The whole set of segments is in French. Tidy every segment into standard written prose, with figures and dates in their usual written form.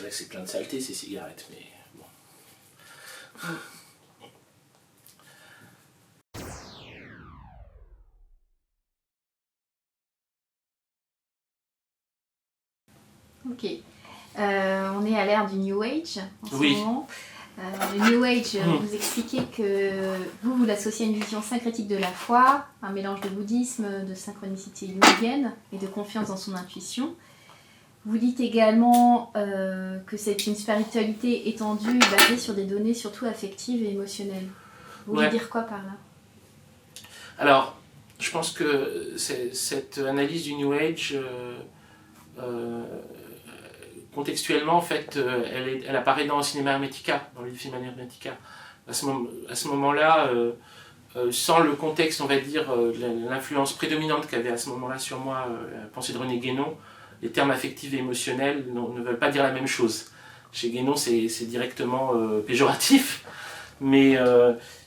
vrai que c'est plein de saleté ces cigarettes, mais bon. Ok. On est à l'ère du New Age en ce Oui. moment. Le New Age, vous expliquez que vous l'associez à une vision syncrétique de la foi, un mélange de bouddhisme, de synchronicité jungienne et de confiance dans son intuition. Vous dites également que c'est une spiritualité étendue basée sur des données surtout affectives et émotionnelles. Vous voulez dire quoi par là? Alors, je pense que cette analyse du New Age, contextuellement, en fait, elle apparaît dans le cinéma Hermetica, dans le film Hermetica. À ce moment-là, sans le contexte, on va dire, l'influence prédominante qu'avait à ce moment-là sur moi la pensée de René Guénon, les termes affectifs et émotionnels ne veulent pas dire la même chose. Chez Guénon, c'est directement péjoratif, mais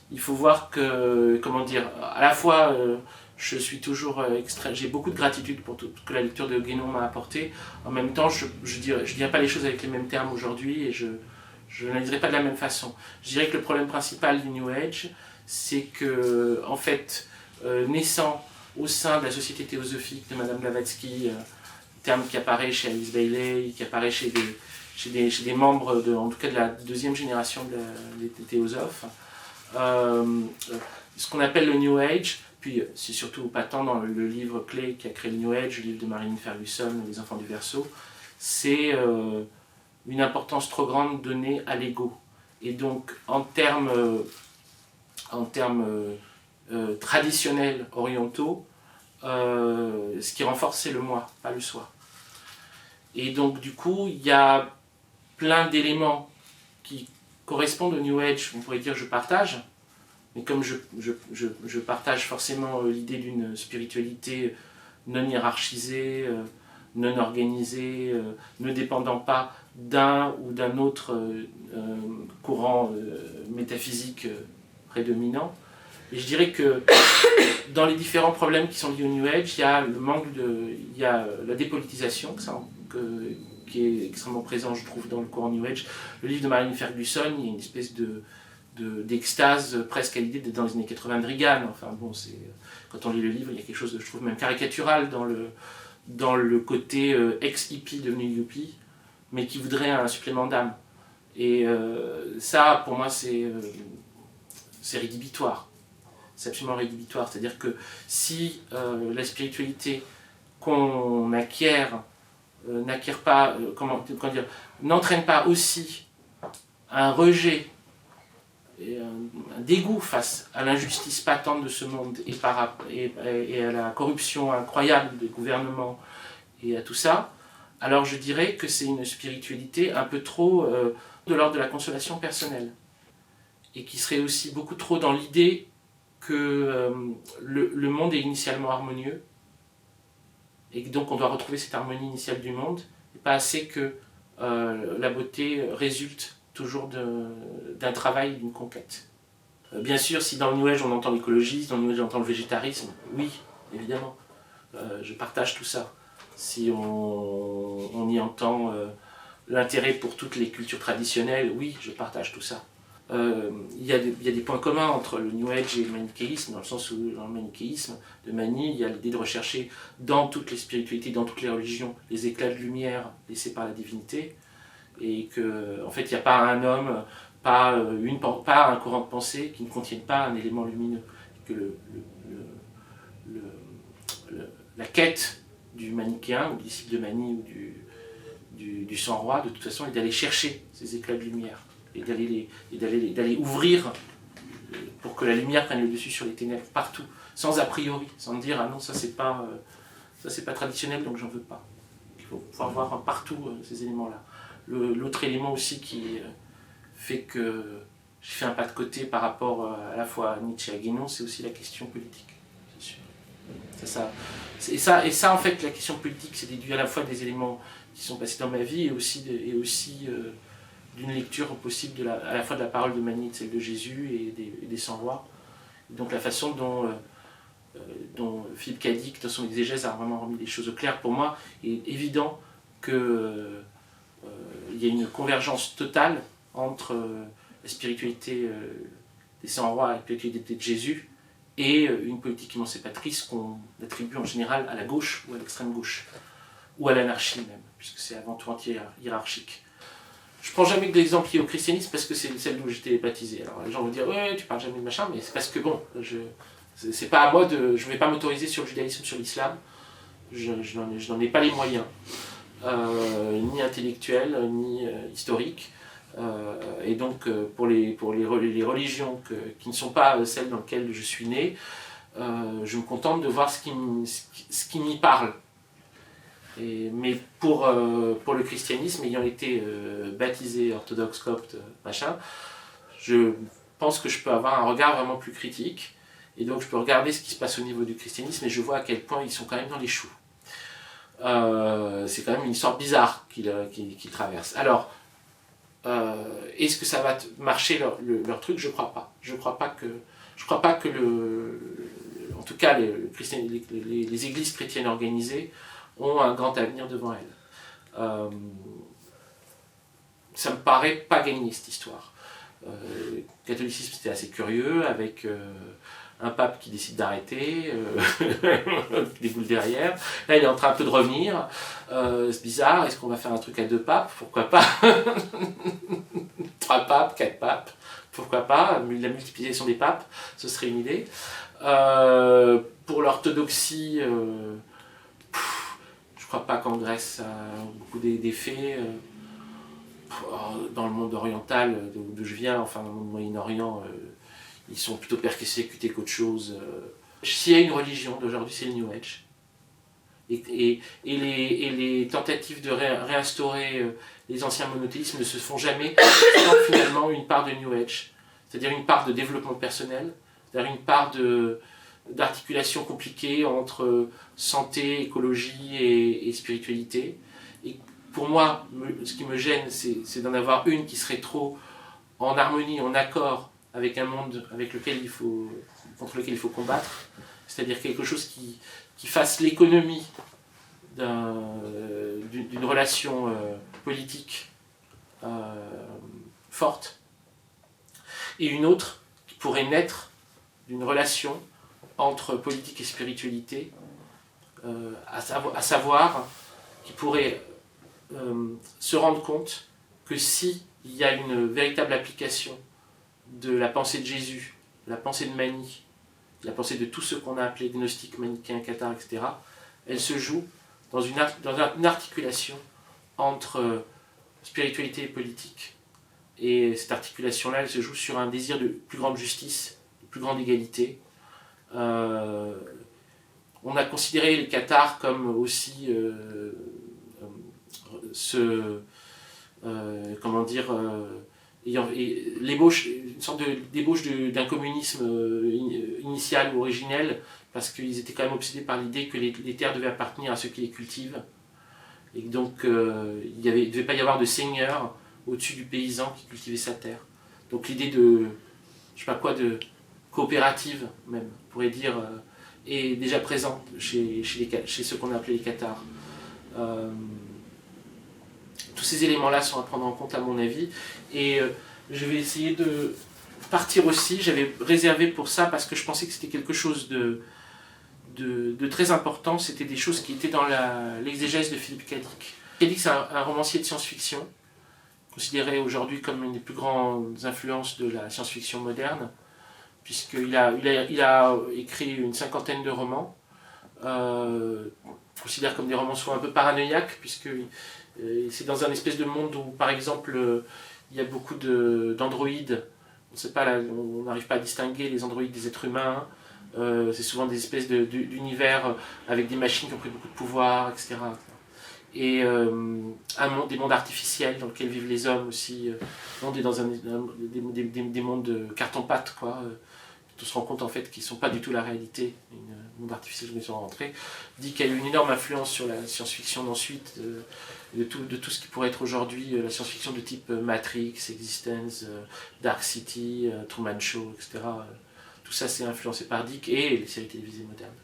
il faut voir que, comment dire, à la fois, je suis toujours j'ai beaucoup de gratitude pour tout ce que la lecture de Guénon m'a apporté. En même temps, je dirais pas les choses avec les mêmes termes aujourd'hui et je n'analyserai pas de la même façon. Je dirais que le problème principal du New Age, c'est que, en fait, naissant au sein de la Société théosophique de Madame Blavatsky, terme qui apparaît chez Alice Bailey, qui apparaît chez des membres, en tout cas de la deuxième génération des théosophes, ce qu'on appelle le New Age, puis c'est surtout patent dans le livre clé qui a créé le New Age, le livre de Marilyn Ferguson, Les enfants du Verseau, c'est une importance trop grande donnée à l'ego. Et donc, en termes traditionnels orientaux, ce qui renforce, c'est le moi, pas le soi. Et donc, du coup, il y a plein d'éléments qui correspondent au New Age, on pourrait dire je partage, mais comme je partage forcément l'idée d'une spiritualité non hiérarchisée, non organisée, ne dépendant pas d'un ou d'un autre courant métaphysique prédominant. Et je dirais que dans les différents problèmes qui sont liés au New Age, il y a il y a la dépolitisation qui est extrêmement présent, je trouve, dans le courant New Age. Le livre de Marilyn Ferguson, il y a une espèce d'extase presque à l'idée d'être dans les années 80 de Reagan. Enfin bon, quand on lit le livre, il y a quelque chose de, je trouve, même caricatural dans le côté ex-hippie devenu yuppie, mais qui voudrait un supplément d'âme. Et ça, pour moi, c'est rédhibitoire. C'est absolument rédhibitoire. C'est-à-dire que si la spiritualité qu'on acquiert n'acquiert pas, n'entraîne pas aussi un rejet et un dégoût face à l'injustice patente de ce monde et à la corruption incroyable des gouvernements et à tout ça, alors je dirais que c'est une spiritualité un peu trop de l'ordre de la consolation personnelle et qui serait aussi beaucoup trop dans l'idée que le monde est initialement harmonieux et que donc on doit retrouver cette harmonie initiale du monde, et pas assez que la beauté résulte toujours d'un travail, d'une conquête. Bien sûr, si dans le New Age on entend l'écologisme, dans le New Age on entend le végétarisme, oui, évidemment, je partage tout ça. Si on y entend l'intérêt pour toutes les cultures traditionnelles, oui, je partage tout ça. Il y a des points communs entre le New Age et le manichéisme, dans le sens où dans le manichéisme de Mani, il y a l'idée de rechercher dans toutes les spiritualités, dans toutes les religions, les éclats de lumière laissés par la divinité, et qu'en fait il n'y a pas un homme, pas un courant de pensée qui ne contienne pas un élément lumineux, que la quête du manichéen, ou du disciple de Mani, ou du sang-roi, de toute façon, est d'aller chercher ces éclats de lumière, et d'aller ouvrir pour que la lumière prenne le dessus sur les ténèbres partout, sans a priori, sans dire ah non, ça c'est pas traditionnel donc j'en veux pas. Il faut pouvoir voir partout ces éléments-là. L'autre élément aussi qui fait que j'ai fait un pas de côté par rapport à la fois à Nietzsche et à Guénon, c'est aussi la question politique, c'est sûr. Et ça en fait, la question politique, c'est déduit à la fois des éléments qui sont passés dans ma vie et aussi d'une lecture possible à la fois de la parole de Mani et de celle de Jésus et des 100 rois. Donc la façon dont Philippe Cadic, dans son exégèse, a vraiment remis les choses au clair, pour moi, est évident que il y a une convergence totale entre la spiritualité des 100 rois et la spiritualité de Jésus et une politique émancipatrice qu'on attribue en général à la gauche ou à l'extrême gauche, ou à l'anarchie même, puisque c'est avant tout anti-hiérarchique. Je prends jamais que l'exemple lié au christianisme parce que c'est celle où j'étais baptisé. Alors les gens vont dire ouais, tu parles jamais de machin, mais c'est parce que bon, c'est pas à moi de, je vais pas m'autoriser sur le judaïsme, sur l'islam. Je n'en ai pas les moyens, ni intellectuels, ni historiques. Et donc pour les religions qui ne sont pas celles dans lesquelles je suis né, je me contente de voir ce qui m'y parle. Mais pour le christianisme, ayant été baptisé orthodoxe, copte, machin, je pense que je peux avoir un regard vraiment plus critique. Et donc je peux regarder ce qui se passe au niveau du christianisme et je vois à quel point ils sont quand même dans les choux. C'est quand même une histoire bizarre qu'ils traversent. Alors, est-ce que ça va marcher leur truc? Je crois pas. Je crois pas que en tout cas les églises chrétiennes organisées ont un grand avenir devant elles. Ça me paraît pas gagné cette histoire. Le catholicisme c'était assez curieux avec un pape qui décide d'arrêter, des boules derrière. Là il est en train un peu de revenir. C'est bizarre, est-ce qu'on va faire un truc à 2 papes? Pourquoi pas? 3 papes, 4 papes, pourquoi pas? La multiplication des papes, ce serait une idée. Pour l'orthodoxie, je crois pas qu'en Grèce ça a beaucoup d'effets. Dans le monde oriental d'où je viens, enfin dans le monde Moyen-Orient, ils sont plutôt persécutés qu'autre chose. S'il y a une religion d'aujourd'hui, c'est le New Age. Et les tentatives de réinstaurer les anciens monothéismes ne se font jamais sans finalement une part de New Age, c'est-à-dire une part de développement personnel, c'est-à-dire une part d'articulation compliquée entre santé, écologie et spiritualité. Et pour moi, ce qui me gêne, c'est d'en avoir une qui serait trop en harmonie, en accord avec un monde contre lequel il faut combattre, c'est-à-dire quelque chose qui fasse l'économie d'une relation politique forte, et une autre qui pourrait naître d'une relation entre politique et spiritualité, à savoir qui pourrait se rendre compte que s'il y a une véritable application de la pensée de Jésus, la pensée de Mani, la pensée de tous ceux qu'on a appelés gnostiques, manichéens, cathares, etc., elle se joue dans une articulation entre spiritualité et politique. Et cette articulation-là, elle se joue sur un désir de plus grande justice, de plus grande égalité. On a considéré les cathares comme aussi une sorte d'ébauche d'un communisme initial ou originel, parce qu'ils étaient quand même obsédés par l'idée que les terres devaient appartenir à ceux qui les cultivent, et donc il ne devait pas y avoir de seigneur au-dessus du paysan qui cultivait sa terre. Donc l'idée de coopérative même, on pourrait dire, est déjà présente chez ceux qu'on a appelés les cathares. Tous ces éléments-là sont à prendre en compte à mon avis, et je vais essayer de partir aussi, j'avais réservé pour ça parce que je pensais que c'était quelque chose de très important, c'était des choses qui étaient dans l'exégèse de Philippe K. Dick. K. Dick c'est un romancier de science-fiction, considéré aujourd'hui comme une des plus grandes influences de la science-fiction moderne, puisqu'il a écrit une 50aine de romans, considère comme des romans souvent un peu paranoïaques, puisque c'est dans un espèce de monde où, par exemple, il y a beaucoup d'androïdes. On n'arrive pas à distinguer les androïdes des êtres humains. C'est souvent des espèces d'univers avec des machines qui ont pris beaucoup de pouvoir, etc. Et des mondes artificiels dans lesquels vivent les hommes aussi. On est dans des mondes de carton-pâte, quoi. On se rend compte en fait qu'ils ne sont pas du tout la réalité. Un monde artificiel, je me suis rentré. Dit qu'il y a eu une énorme influence sur la science-fiction d'ensuite, de tout ce qui pourrait être aujourd'hui la science-fiction de type Matrix, Existence, Dark City, Truman Show, etc. Tout ça c'est influencé par Dick et les séries télévisées modernes.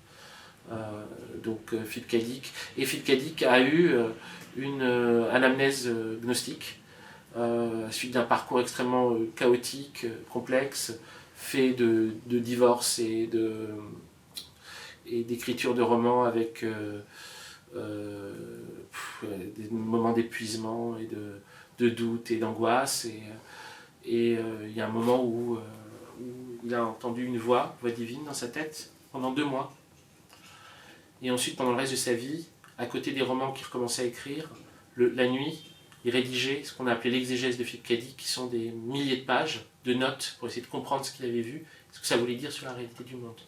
Donc Philip K. Dick. Et Philip K. Dick a eu une anamnèse gnostique, suite d'un parcours extrêmement chaotique, complexe, fait de divorces et d'écriture de romans avec des moments d'épuisement et de doute et d'angoisse. Et il y a un moment où il a entendu une voix divine dans sa tête pendant 2 mois. Et ensuite, pendant le reste de sa vie, à côté des romans qu'il recommençait à écrire, la nuit, il rédigeait ce qu'on a appelé l'exégèse de Philippe Cady, qui sont des milliers de pages de notes pour essayer de comprendre ce qu'il avait vu, ce que ça voulait dire sur la réalité du monde.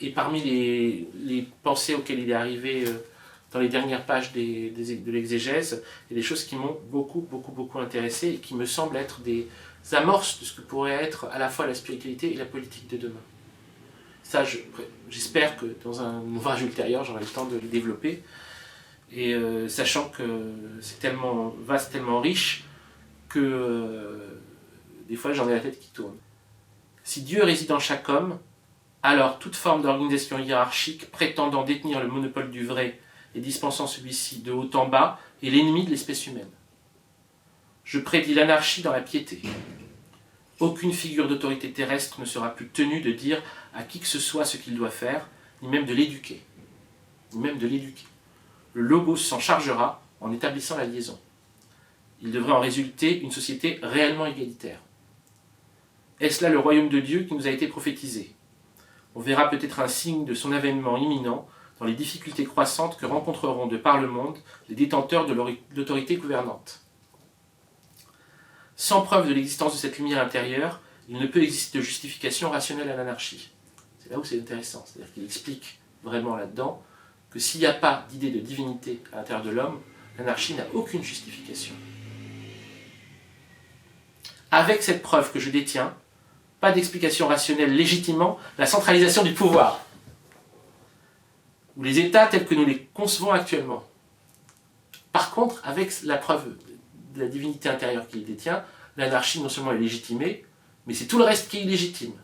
Et parmi les pensées auxquelles il est arrivé dans les dernières pages de l'exégèse, il y a des choses qui m'ont beaucoup intéressé et qui me semblent être des amorces de ce que pourrait être à la fois la spiritualité et la politique de demain. Ça, j'espère que dans un ouvrage ultérieur, j'aurai le temps de le développer. Et sachant que c'est tellement vaste, tellement riche, que des fois j'en ai la tête qui tourne. Si Dieu réside en chaque homme, alors toute forme d'organisation hiérarchique prétendant détenir le monopole du vrai et dispensant celui-ci de haut en bas est l'ennemi de l'espèce humaine. Je prédis l'anarchie dans la piété. Aucune figure d'autorité terrestre ne sera plus tenue de dire à qui que ce soit ce qu'il doit faire, ni même de l'éduquer. Le logos s'en chargera en établissant la liaison. Il devrait en résulter une société réellement égalitaire. Est-ce là le royaume de Dieu qui nous a été prophétisé? On verra peut-être un signe de son avènement imminent dans les difficultés croissantes que rencontreront de par le monde les détenteurs de l'autorité gouvernante. Sans preuve de l'existence de cette lumière intérieure, il ne peut exister de justification rationnelle à l'anarchie. C'est là où c'est intéressant, c'est-à-dire qu'il explique vraiment là-dedans que s'il n'y a pas d'idée de divinité à l'intérieur de l'homme, l'anarchie n'a aucune justification. Avec cette preuve que je détiens, pas d'explication rationnelle légitimant la centralisation du pouvoir, ou les États tels que nous les concevons actuellement. Par contre, avec la preuve de la divinité intérieure qu'il détient, l'anarchie non seulement est légitimée, mais c'est tout le reste qui est illégitime.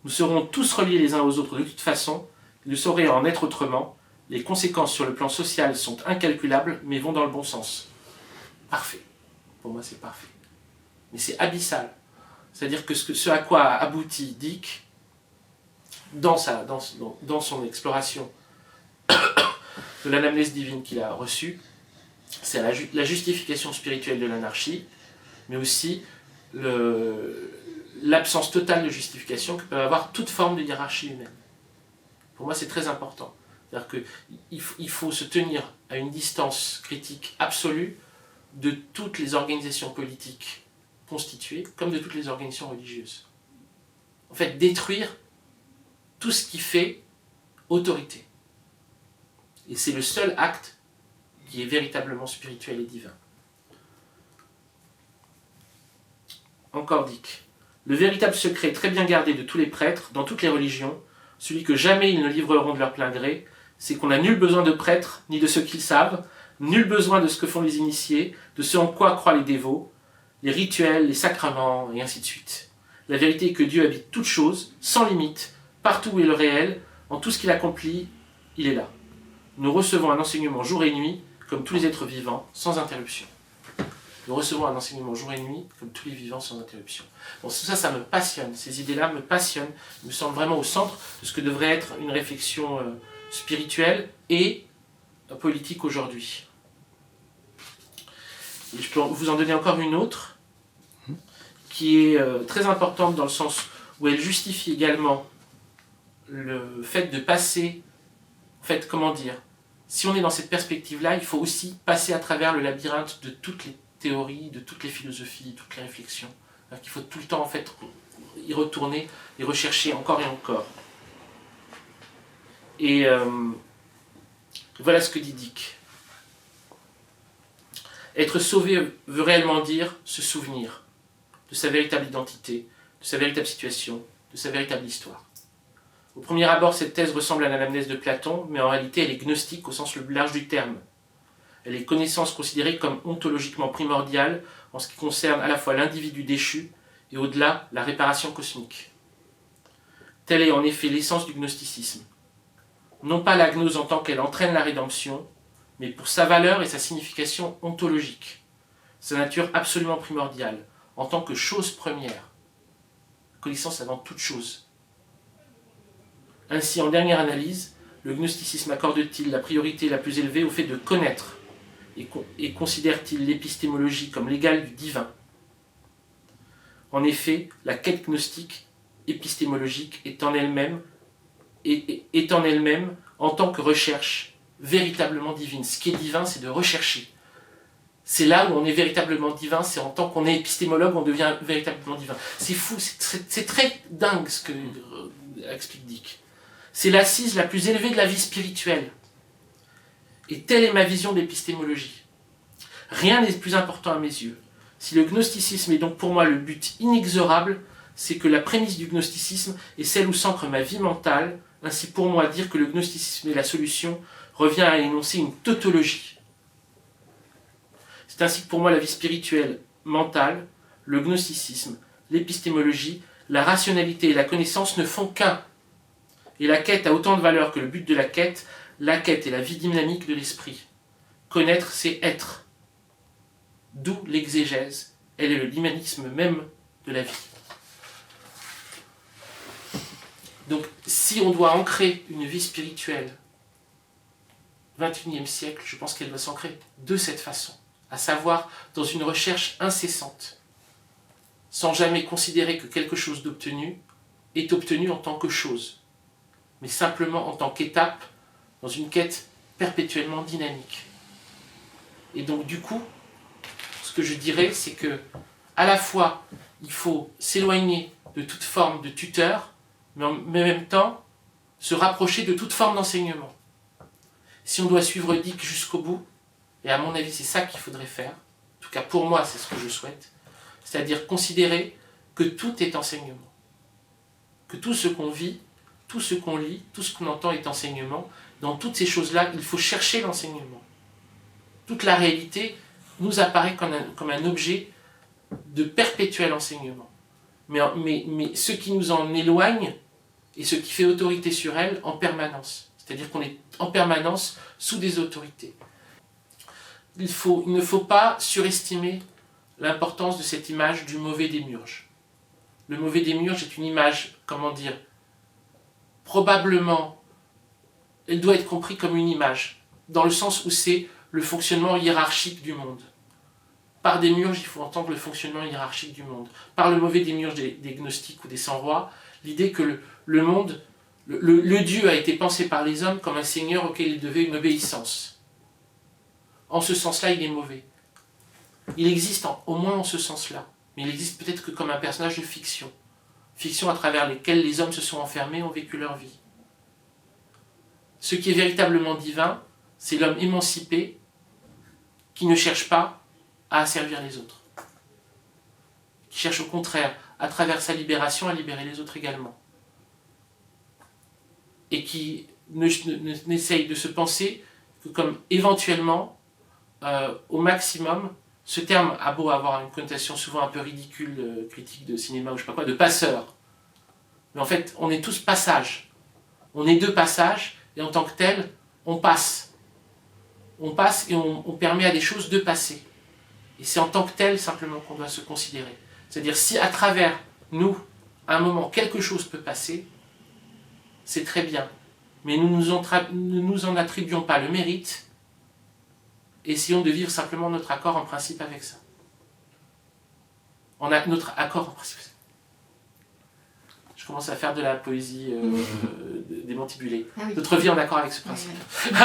Nous serons tous reliés les uns aux autres de toute façon, il ne saurait en être autrement, les conséquences sur le plan social sont incalculables, mais vont dans le bon sens. Parfait. Pour moi, c'est parfait. Mais c'est abyssal. C'est-à-dire que ce à quoi aboutit Dick, dans son exploration de l'anamnèse divine qu'il a reçue, c'est la justification spirituelle de l'anarchie, mais aussi l'absence totale de justification que peut avoir toute forme de hiérarchie humaine. Pour moi, c'est très important. C'est-à-dire qu'il faut se tenir à une distance critique absolue de toutes les organisations politiques constituées, comme de toutes les organisations religieuses. En fait, détruire tout ce qui fait autorité. Et c'est le seul acte qui est véritablement spirituel et divin. Encore Dick. Le véritable secret très bien gardé de tous les prêtres, dans toutes les religions, celui que jamais ils ne livreront de leur plein gré, c'est qu'on n'a nul besoin de prêtres, ni de ceux qu'ils savent, nul besoin de ce que font les initiés, de ce en quoi croient les dévots, les rituels, les sacrements, et ainsi de suite. La vérité est que Dieu habite toutes choses, sans limite, partout où est le réel, en tout ce qu'il accomplit, il est là. Nous recevons un enseignement jour et nuit, comme tous les êtres vivants, sans interruption. Nous recevons un enseignement jour et nuit, comme tous les vivants, sans interruption. Bon, ça me passionne. Ces idées-là me passionnent. Ils me semblent vraiment au centre de ce que devrait être une réflexion spirituelle et politique aujourd'hui. Et je peux vous en donner encore une autre, qui est très importante dans le sens où elle justifie également le fait de passer, en fait, comment dire, si on est dans cette perspective-là, il faut aussi passer à travers le labyrinthe de toutes les théories, de toutes les philosophies, de toutes les réflexions. Alors qu'il faut tout le temps, en fait, y retourner et rechercher encore et encore. Et voilà ce que dit Dick. Être sauvé veut réellement dire se souvenir de sa véritable identité, de sa véritable situation, de sa véritable histoire. Au premier abord, cette thèse ressemble à l'anamnèse de Platon, mais en réalité, elle est gnostique au sens le plus large du terme. Elle est connaissance considérée comme ontologiquement primordiale en ce qui concerne à la fois l'individu déchu et au-delà la réparation cosmique. Telle est en effet l'essence du gnosticisme. Non pas la gnose en tant qu'elle entraîne la rédemption, mais pour sa valeur et sa signification ontologique, sa nature absolument primordiale, en tant que chose première. Connaissance avant toute chose. Ainsi, en dernière analyse, le gnosticisme accorde-t-il la priorité la plus élevée au fait de connaître et considère-t-il l'épistémologie comme l'égale du divin? En effet, la quête gnostique épistémologique est en elle-même en tant que recherche véritablement divine. Ce qui est divin, c'est de rechercher. C'est là où on est véritablement divin, c'est en tant qu'on est épistémologue, on devient véritablement divin. C'est fou, c'est très dingue ce que explique Dick. C'est l'assise la plus élevée de la vie spirituelle. Et telle est ma vision de l'épistémologie. Rien n'est plus important à mes yeux. Si le gnosticisme est donc pour moi le but inexorable, c'est que la prémisse du gnosticisme est celle où s'ancre ma vie mentale. Ainsi, pour moi, dire que le gnosticisme est la solution revient à énoncer une tautologie. C'est ainsi que pour moi, la vie spirituelle, mentale, le gnosticisme, l'épistémologie, la rationalité et la connaissance ne font qu'un. Et la quête a autant de valeur que le but de la quête est la vie dynamique de l'esprit. Connaître, c'est être. D'où l'exégèse, elle est le dynamisme même de la vie. Donc, si on doit ancrer une vie spirituelle, 21e siècle, je pense qu'elle doit s'ancrer de cette façon, à savoir dans une recherche incessante, sans jamais considérer que quelque chose d'obtenu est obtenu en tant que chose, mais simplement en tant qu'étape dans une quête perpétuellement dynamique. Et donc, du coup, ce que je dirais, c'est que, à la fois, il faut s'éloigner de toute forme de tuteur, mais en même temps, se rapprocher de toute forme d'enseignement. Si on doit suivre Dick jusqu'au bout, et à mon avis, c'est ça qu'il faudrait faire, en tout cas pour moi, c'est ce que je souhaite, c'est-à-dire considérer que tout est enseignement. Que tout ce qu'on vit, tout ce qu'on lit, tout ce qu'on entend est enseignement. Dans toutes ces choses-là, il faut chercher l'enseignement. Toute la réalité nous apparaît comme un objet de perpétuel enseignement. Mais ce qui nous en éloigne et ce qui fait autorité sur elle en permanence. C'est-à-dire qu'on est en permanence sous des autorités. Il ne faut pas surestimer l'importance de cette image du mauvais démiurge. Le mauvais démiurge est une image, probablement, elle doit être comprise comme une image, dans le sens où c'est le fonctionnement hiérarchique du monde. Par démiurge, il faut entendre le fonctionnement hiérarchique du monde. Par le mauvais démiurge des gnostiques ou des sans-rois, l'idée que le monde, le Dieu a été pensé par les hommes comme un seigneur auquel il devait une obéissance. En ce sens-là, il est mauvais. Il existe au moins en ce sens-là, mais il existe peut-être que comme un personnage de fiction. Fiction à travers lesquelles les hommes se sont enfermés, ont vécu leur vie. Ce qui est véritablement divin, c'est l'homme émancipé qui ne cherche pas à asservir les autres. Qui cherche au contraire, à travers sa libération, à libérer les autres également. Et qui n'essaye de se penser que comme éventuellement, au maximum, ce terme a beau avoir une connotation souvent un peu ridicule, critique de cinéma ou je sais pas quoi, de passeur. Mais en fait, on est tous passages. On est deux passages, et en tant que tel, on passe. On passe et on permet à des choses de passer. Et c'est en tant que tel simplement qu'on doit se considérer. C'est-à-dire si à travers nous, à un moment, quelque chose peut passer, c'est très bien. Mais nous ne nous en attribuons pas le mérite. Essayons de vivre simplement notre accord en principe avec ça. On a notre accord en principe. Je commence à faire de la poésie démantibulée. Ah oui. Notre vie en accord avec ce principe. Oui, oui.